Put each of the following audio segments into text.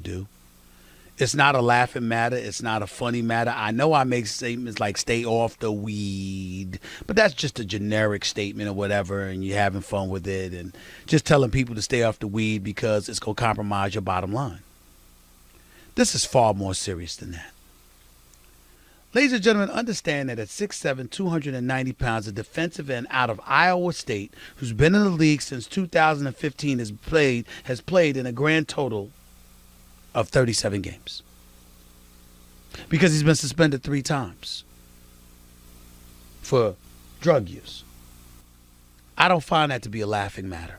to do. It's not a laughing matter. It's not a funny matter. I know I make statements like stay off the weed, but that's just a generic statement or whatever, and you're having fun with it and just telling people to stay off the weed because it's going to compromise your bottom line. This is far more serious than that. Ladies and gentlemen, understand that at 6'7", 290 pounds, a defensive end out of Iowa State who's been in the league since 2015 has played in a grand total of 37 games because he's been suspended 3 times for drug use. I don't find that to be a laughing matter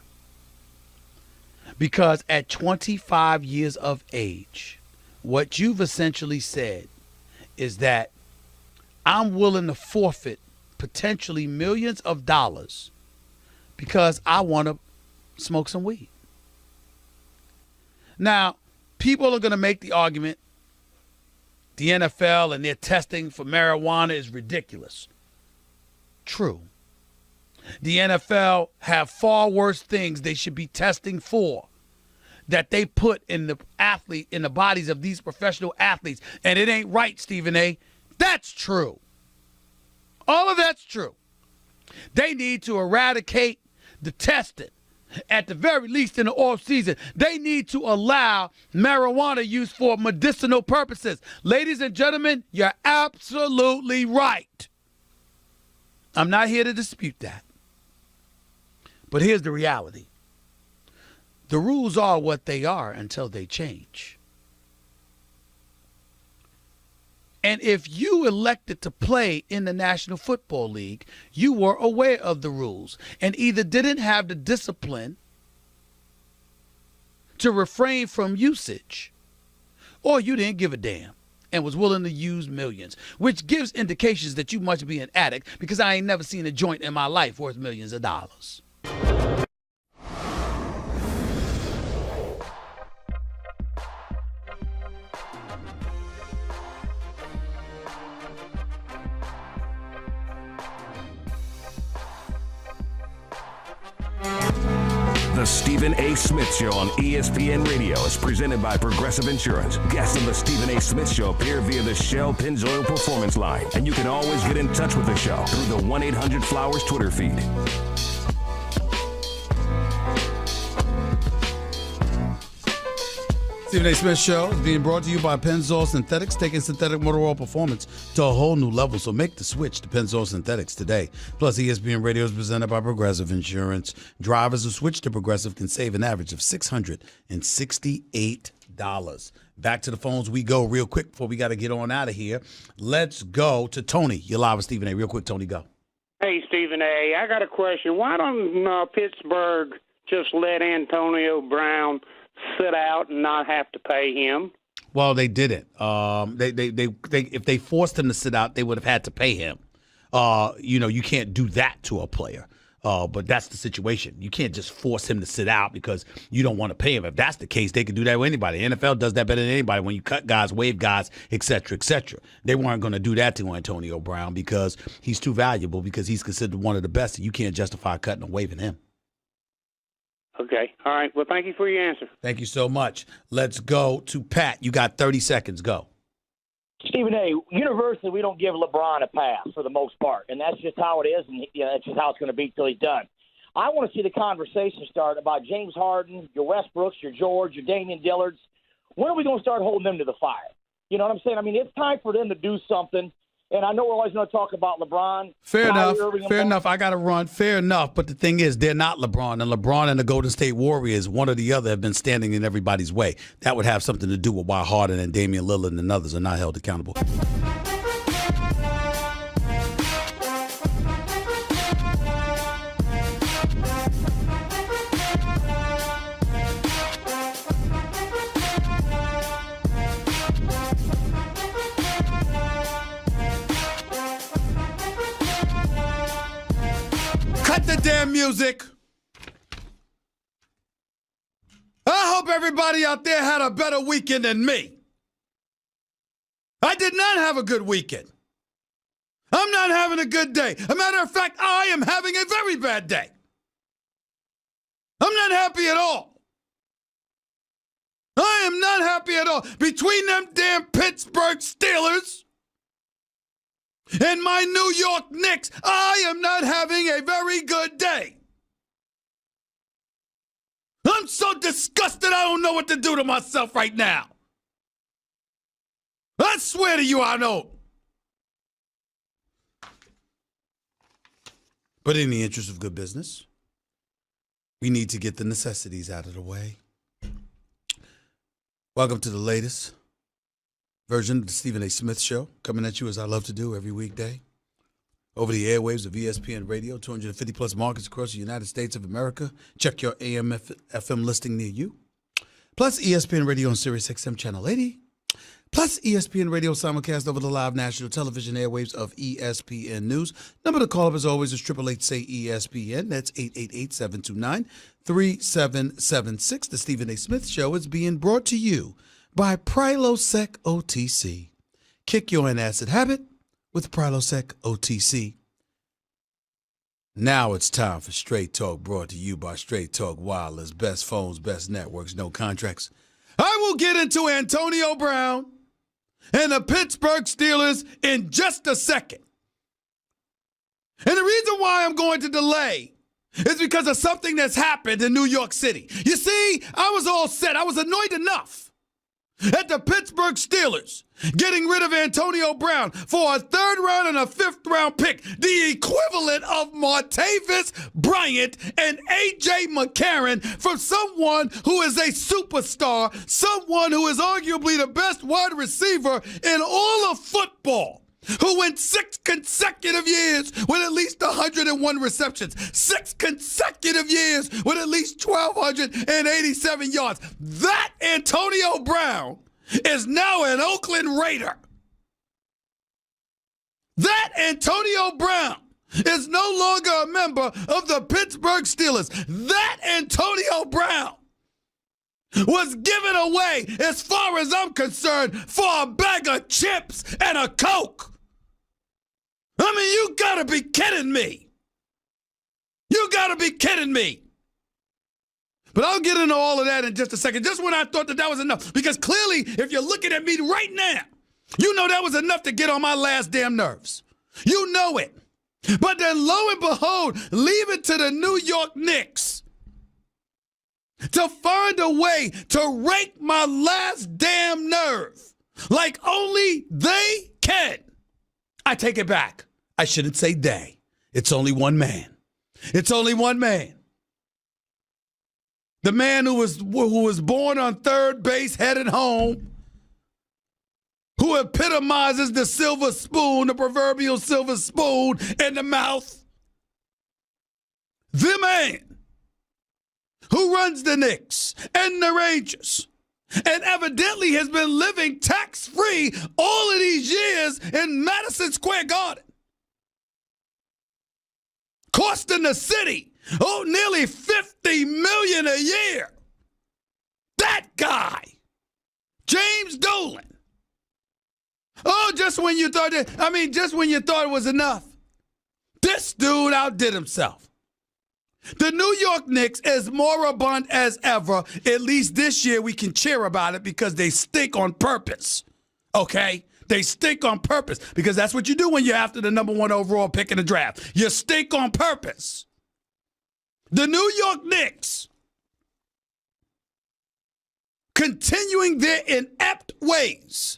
because at 25 years of age, what you've essentially said is that I'm willing to forfeit potentially millions of dollars because I want to smoke some weed. Now, people are going to make the argument the NFL and their testing for marijuana is ridiculous. True. The NFL have far worse things they should be testing for that they put in the bodies of these professional athletes. And it ain't right, Stephen A. That's true. All of that's true. They need to eradicate the testing. At the very least in the off season, they need to allow marijuana use for medicinal purposes. Ladies and gentlemen, you're absolutely right. I'm not here to dispute that. But here's the reality. The rules are what they are until they change. And if you elected to play in the National Football League, you were aware of the rules and either didn't have the discipline to refrain from usage or you didn't give a damn and was willing to use millions, which gives indications that you must be an addict because I ain't never seen a joint in my life worth millions of dollars. The Stephen A. Smith Show on ESPN Radio is presented by Progressive Insurance. Guests on the Stephen A. Smith Show appear via the Shell Pennzoil Performance Line. And you can always get in touch with the show through the 1-800-Flowers Twitter feed. Stephen A. Smith Show is being brought to you by Pennzoil Synthetics, taking synthetic motor oil performance to a whole new level. So make the switch to Pennzoil Synthetics today. Plus, ESPN Radio is presented by Progressive Insurance. Drivers who switch to Progressive can save an average of $668. Back to the phones we go real quick before we got to get on out of here. Let's go to Tony. You're live with Stephen A. Real quick, Tony, go. Hey, Stephen A., I got a question. Why don't Pittsburgh just let Antonio Brown sit out and not have to pay him? Well, they didn't. They if they forced him to sit out, they would have had to pay him. You can't do that to a player. But that's the situation. You can't just force him to sit out because you don't want to pay him. If that's the case, they could do that with anybody. The NFL does that better than anybody when you cut guys, waive guys, et cetera, et cetera. They weren't going to do that to Antonio Brown because he's too valuable, because he's considered one of the best, and you can't justify cutting or waiving him. Okay. All right. Well, thank you for your answer. Thank you so much. Let's go to Pat. You got 30 seconds. Go. Stephen A., universally, we don't give LeBron a pass for the most part, and that's just how it is, and that's just how it's going to be till he's done. I want to see the conversation start about James Harden, your Westbrooks, your George, your Damian Dillards. When are we going to start holding them to the fire? You know what I'm saying? I mean, it's time for them to do something. And I know we're always going to talk about LeBron. Fair enough. I got to run. Fair enough. But the thing is, they're not LeBron. And LeBron and the Golden State Warriors, one or the other, have been standing in everybody's way. That would have something to do with why Harden and Damian Lillard and others are not held accountable. Cut the damn music. I hope everybody out there had a better weekend than me. I did not have a good weekend. I'm not having a good day. As a matter of fact, I am having a very bad day. I'm not happy at all. I am not happy at all. Between them damn Pittsburgh Steelers and my New York Knicks, I am not having a very good day. I'm so disgusted I don't know what to do to myself right now. I swear to you I don't. But in the interest of good business, we need to get the necessities out of the way. Welcome to the latest version of the Stephen A. Smith Show, coming at you as I love to do every weekday. Over the airwaves of ESPN Radio, 250-plus markets across the United States of America. Check your AM, FM listing near you. Plus ESPN Radio on Sirius XM Channel 80. Plus ESPN Radio simulcast over the live national television airwaves of ESPN News. Number to call up as always is 888-SAY-ESPN. That's 888-729-3776. The Stephen A. Smith Show is being brought to you by Prilosec OTC. Kick your antacid habit with Prilosec OTC. Now it's time for Straight Talk, brought to you by Straight Talk Wireless. Best phones, best networks, no contracts. I will get into Antonio Brown and the Pittsburgh Steelers in just a second. And the reason why I'm going to delay is because of something that's happened in New York City. You see, I was all set. I was annoyed enough at the Pittsburgh Steelers getting rid of Antonio Brown for a third round and a fifth round pick, the equivalent of Martavis Bryant and A.J. McCarron, from someone who is a superstar, someone who is arguably the best wide receiver in all of football, who went 6 consecutive years with at least 101 receptions, 6 consecutive years with at least 1,287 yards. That Antonio Brown is now an Oakland Raider. That Antonio Brown is no longer a member of the Pittsburgh Steelers. That Antonio Brown was given away, as far as I'm concerned, for a bag of chips and a Coke. I mean, you gotta be kidding me. You gotta be kidding me. But I'll get into all of that in just a second, just when I thought that was enough. Because clearly, if you're looking at me right now, you know that was enough to get on my last damn nerves. You know it. But then lo and behold, leave it to the New York Knicks to find a way to rake my last damn nerve like only they can. I take it back. I shouldn't say they. It's only one man. It's only one man. The man who was born on third base, headed home, who epitomizes the silver spoon, the proverbial silver spoon in the mouth. The man who runs the Knicks and the Rangers and evidently has been living tax-free all of these years in Madison Square Garden, costing the city nearly $50 million a year. That guy, James Dolan. Just when you thought it was enough, this dude outdid himself. The New York Knicks, as moribund as ever, at least this year we can cheer about it because they stink on purpose, okay? They stink on purpose because that's what you do when you're after the number 1 overall pick in the draft. You stink on purpose. The New York Knicks, continuing their inept ways,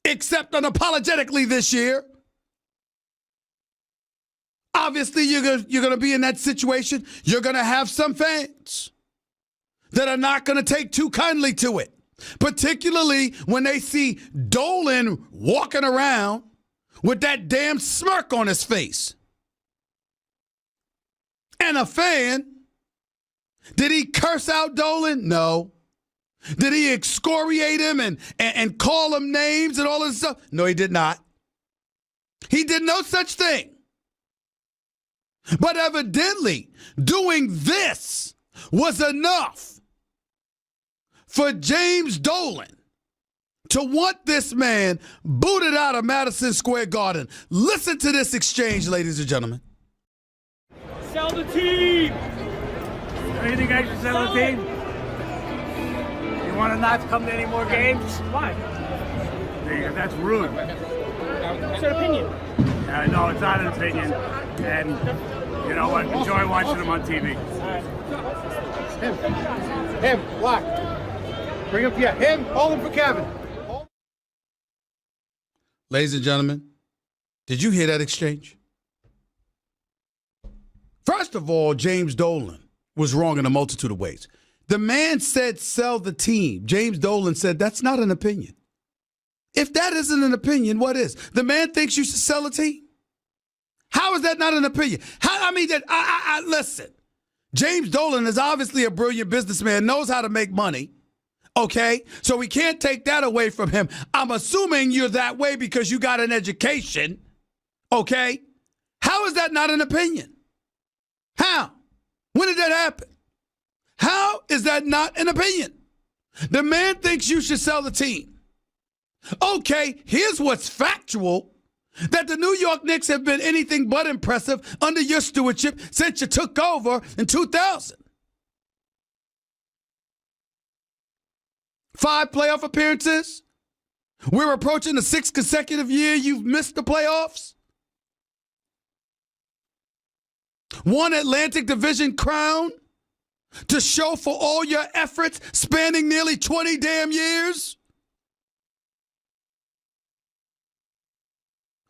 except unapologetically this year. Obviously, you're going to be in that situation. You're going to have some fans that are not going to take too kindly to it, particularly when they see Dolan walking around with that damn smirk on his face. And a fan, did he curse out Dolan? No. Did he excoriate him and call him names and all this stuff? No, he did not. He did no such thing. But evidently, doing this was enough for James Dolan to want this man booted out of Madison Square Garden. Listen to this exchange, ladies and gentlemen. Sell the team! You think I should sell the team? You want to not come to any more games? Why? That's rude. It's an opinion. No, it's not an opinion. And you know what? Enjoy watching them on TV. Him, block. Bring him, him, hold him for Kevin. Ladies and gentlemen, did you hear that exchange? First of all, James Dolan was wrong in a multitude of ways. The man said sell the team. James Dolan said that's not an opinion. If that isn't an opinion, what is? The man thinks you should sell a team? How is that not an opinion? Listen, James Dolan is obviously a brilliant businessman, knows how to make money, okay? So we can't take that away from him. I'm assuming you're that way because you got an education, okay? How is that not an opinion? How? When did that happen? How is that not an opinion? The man thinks you should sell the team. Okay, here's what's factual. That the New York Knicks have been anything but impressive under your stewardship since you took over in 2000. 5 playoff appearances. We're approaching the 6th consecutive year you've missed the playoffs. 1 Atlantic Division crown to show for all your efforts spanning nearly 20 damn years.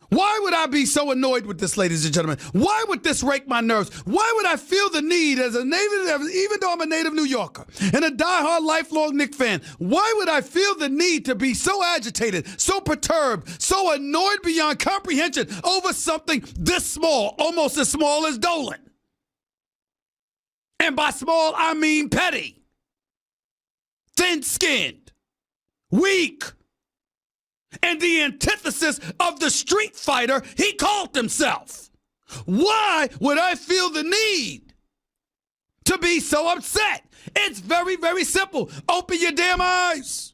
Why would I be so annoyed with this, ladies and gentlemen? Why would this rake my nerves? Why would I feel the need as a native, even though I'm a native New Yorker and a diehard lifelong Knicks fan, why would I feel the need to be so agitated, so perturbed, so annoyed beyond comprehension over something this small, almost as small as Dolan? And by small, I mean petty, thin-skinned, weak, and the antithesis of the street fighter he called himself. Why would I feel the need to be so upset? It's very, very simple. Open your damn eyes.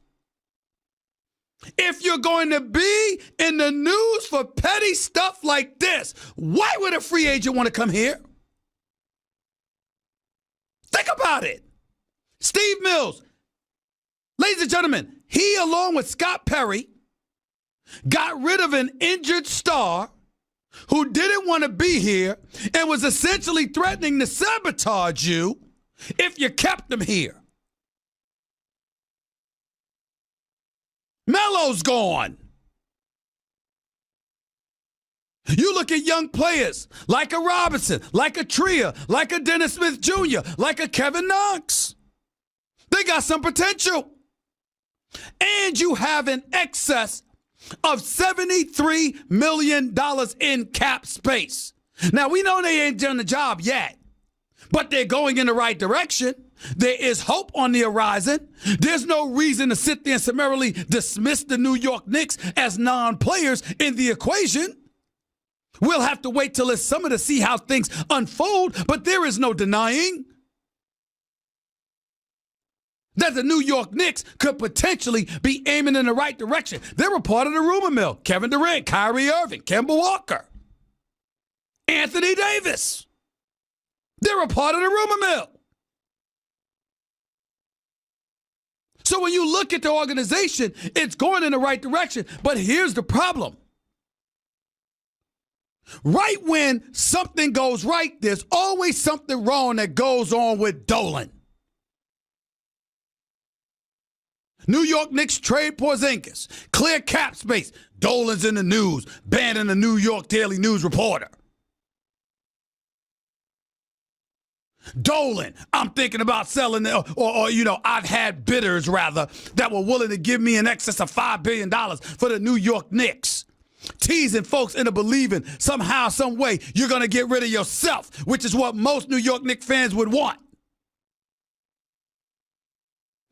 If you're going to be in the news for petty stuff like this, why would a free agent want to come here? Think about it. Steve Mills, ladies and gentlemen, he along with Scott Perry got rid of an injured star who didn't want to be here and was essentially threatening to sabotage you if you kept him here. Melo's gone. You look at young players like a Robinson, like a Tria, like a Dennis Smith Jr., like a Kevin Knox. They got some potential. And you have an excess of $73 million in cap space. Now, we know they ain't done the job yet, but they're going in the right direction. There is hope on the horizon. There's no reason to sit there and summarily dismiss the New York Knicks as non-players in the equation. We'll have to wait till it's summer to see how things unfold, but there is no denying that the New York Knicks could potentially be aiming in the right direction. They're a part of the rumor mill. Kevin Durant, Kyrie Irving, Kemba Walker, Anthony Davis. They're a part of the rumor mill. So when you look at the organization, it's going in the right direction. But here's the problem. Right when something goes right, there's always something wrong that goes on with Dolan. New York Knicks trade Porzingis. Clear cap space. Dolan's in the news. Banning the New York Daily News reporter. Dolan, I'm thinking about selling, or I've had bidders, rather, that were willing to give me in excess of $5 billion for the New York Knicks. Teasing folks into believing somehow, some way, you're going to get rid of yourself, which is what most New York Knicks fans would want.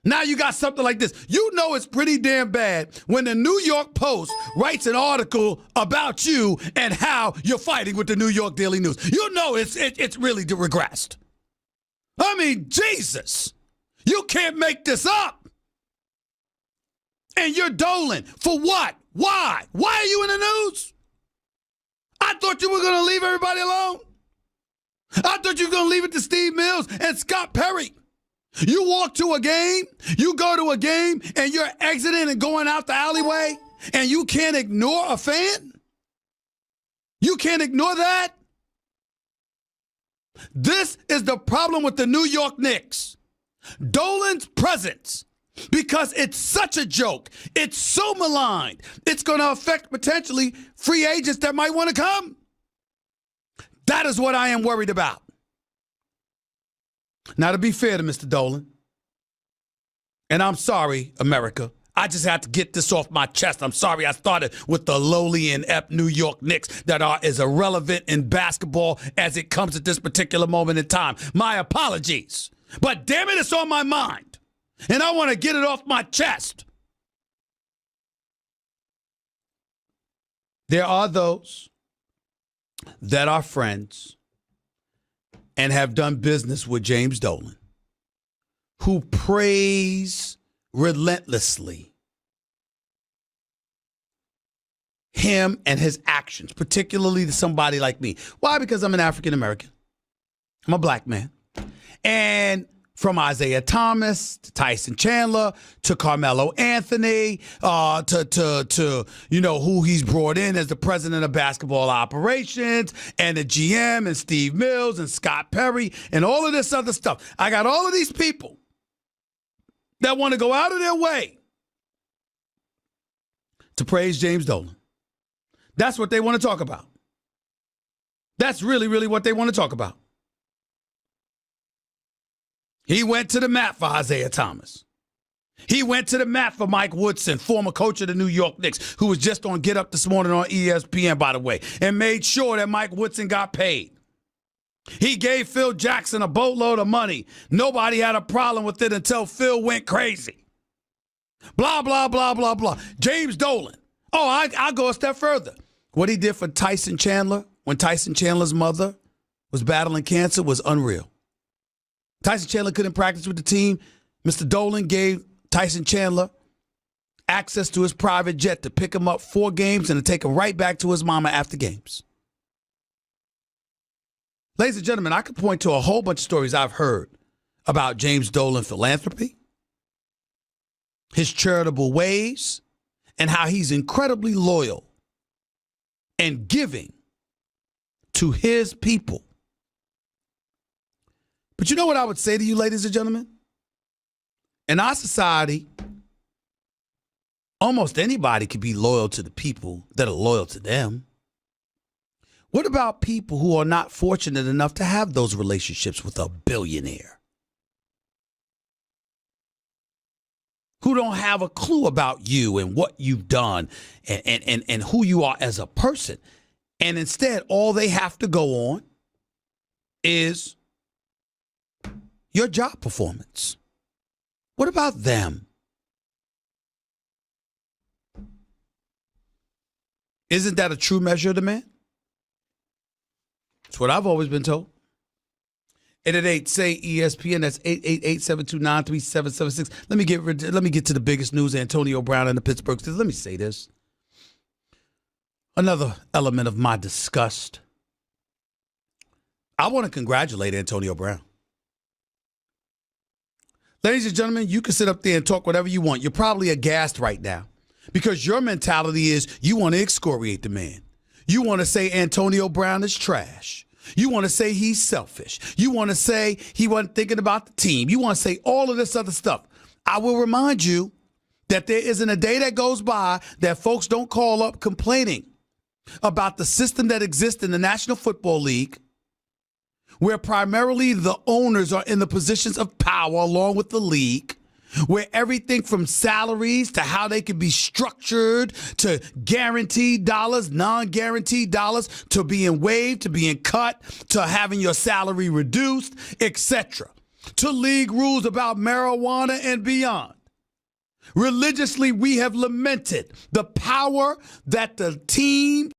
Now you got something like this. You know it's pretty damn bad when the New York Post writes an article about you and how you're fighting with the New York Daily News. You know it's really regressed. I mean, Jesus, you can't make this up. And you're Dolan. For what? Why? Why are you in the news? I thought you were going to leave everybody alone. I thought you were going to leave it to Steve Mills and Scott Perry You walk to a game, you go to a game, and you're exiting and going out the alleyway, and you can't ignore a fan? You can't ignore that? This is the problem with the New York Knicks. Dolan's presence, because it's such a joke, it's so maligned, it's going to affect potentially free agents that might want to come. That is what I am worried about. Now, to be fair to Mr. Dolan, and I'm sorry, America, I just had to get this off my chest. I'm sorry I started with the lowly and inept New York Knicks that are as irrelevant in basketball as it comes at this particular moment in time. My apologies. But damn it, it's on my mind. And I want to get it off my chest. There are those that are friends and have done business with James Dolan who praise relentlessly him and his actions, particularly to somebody like me. Why? Because I'm an African American. I'm a black man. And from Isaiah Thomas to Tyson Chandler to Carmelo Anthony to who he's brought in as the president of basketball operations and the GM and Steve Mills and Scott Perry and all of this other stuff. I got all of these people that want to go out of their way to praise James Dolan. That's what they want to talk about. That's really, really what they want to talk about. He went to the mat for Isaiah Thomas. He went to the mat for Mike Woodson, former coach of the New York Knicks, who was just on Get Up this morning on ESPN, by the way, and made sure that Mike Woodson got paid. He gave Phil Jackson a boatload of money. Nobody had a problem with it until Phil went crazy. Blah, blah, blah, blah, blah. James Dolan. Oh, I'll go a step further. What he did for Tyson Chandler when Tyson Chandler's mother was battling cancer was unreal. Tyson Chandler couldn't practice with the team. Mr. Dolan gave Tyson Chandler access to his private jet to pick him up 4 games and to take him right back to his mama after games. Ladies and gentlemen, I could point to a whole bunch of stories I've heard about James Dolan philanthropy, his charitable ways, and how he's incredibly loyal and giving to his people. But you know what I would say to you, ladies and gentlemen? In our society, almost anybody could be loyal to the people that are loyal to them. What about people who are not fortunate enough to have those relationships with a billionaire? Who don't have a clue about you and what you've done and who you are as a person. And instead, all they have to go on is your job performance. What about them? Isn't that a true measure of the man? That's what I've always been told. 888-SAY-ESPN. That's 888-729-3776. Let me get to the biggest news, Antonio Brown and the Pittsburgh Steelers. Let me say this. Another element of my disgust. I want to congratulate Antonio Brown. Ladies and gentlemen, you can sit up there and talk whatever you want. You're probably aghast right now because your mentality is you want to excoriate the man. You want to say Antonio Brown is trash. You want to say he's selfish. You want to say he wasn't thinking about the team. You want to say all of this other stuff. I will remind you that there isn't a day that goes by that folks don't call up complaining about the system that exists in the National Football League, where primarily the owners are in the positions of power along with the league, where everything from salaries to how they can be structured to guaranteed dollars, non-guaranteed dollars, to being waived, to being cut, to having your salary reduced, etc., to league rules about marijuana and beyond. Religiously, we have lamented the power that the team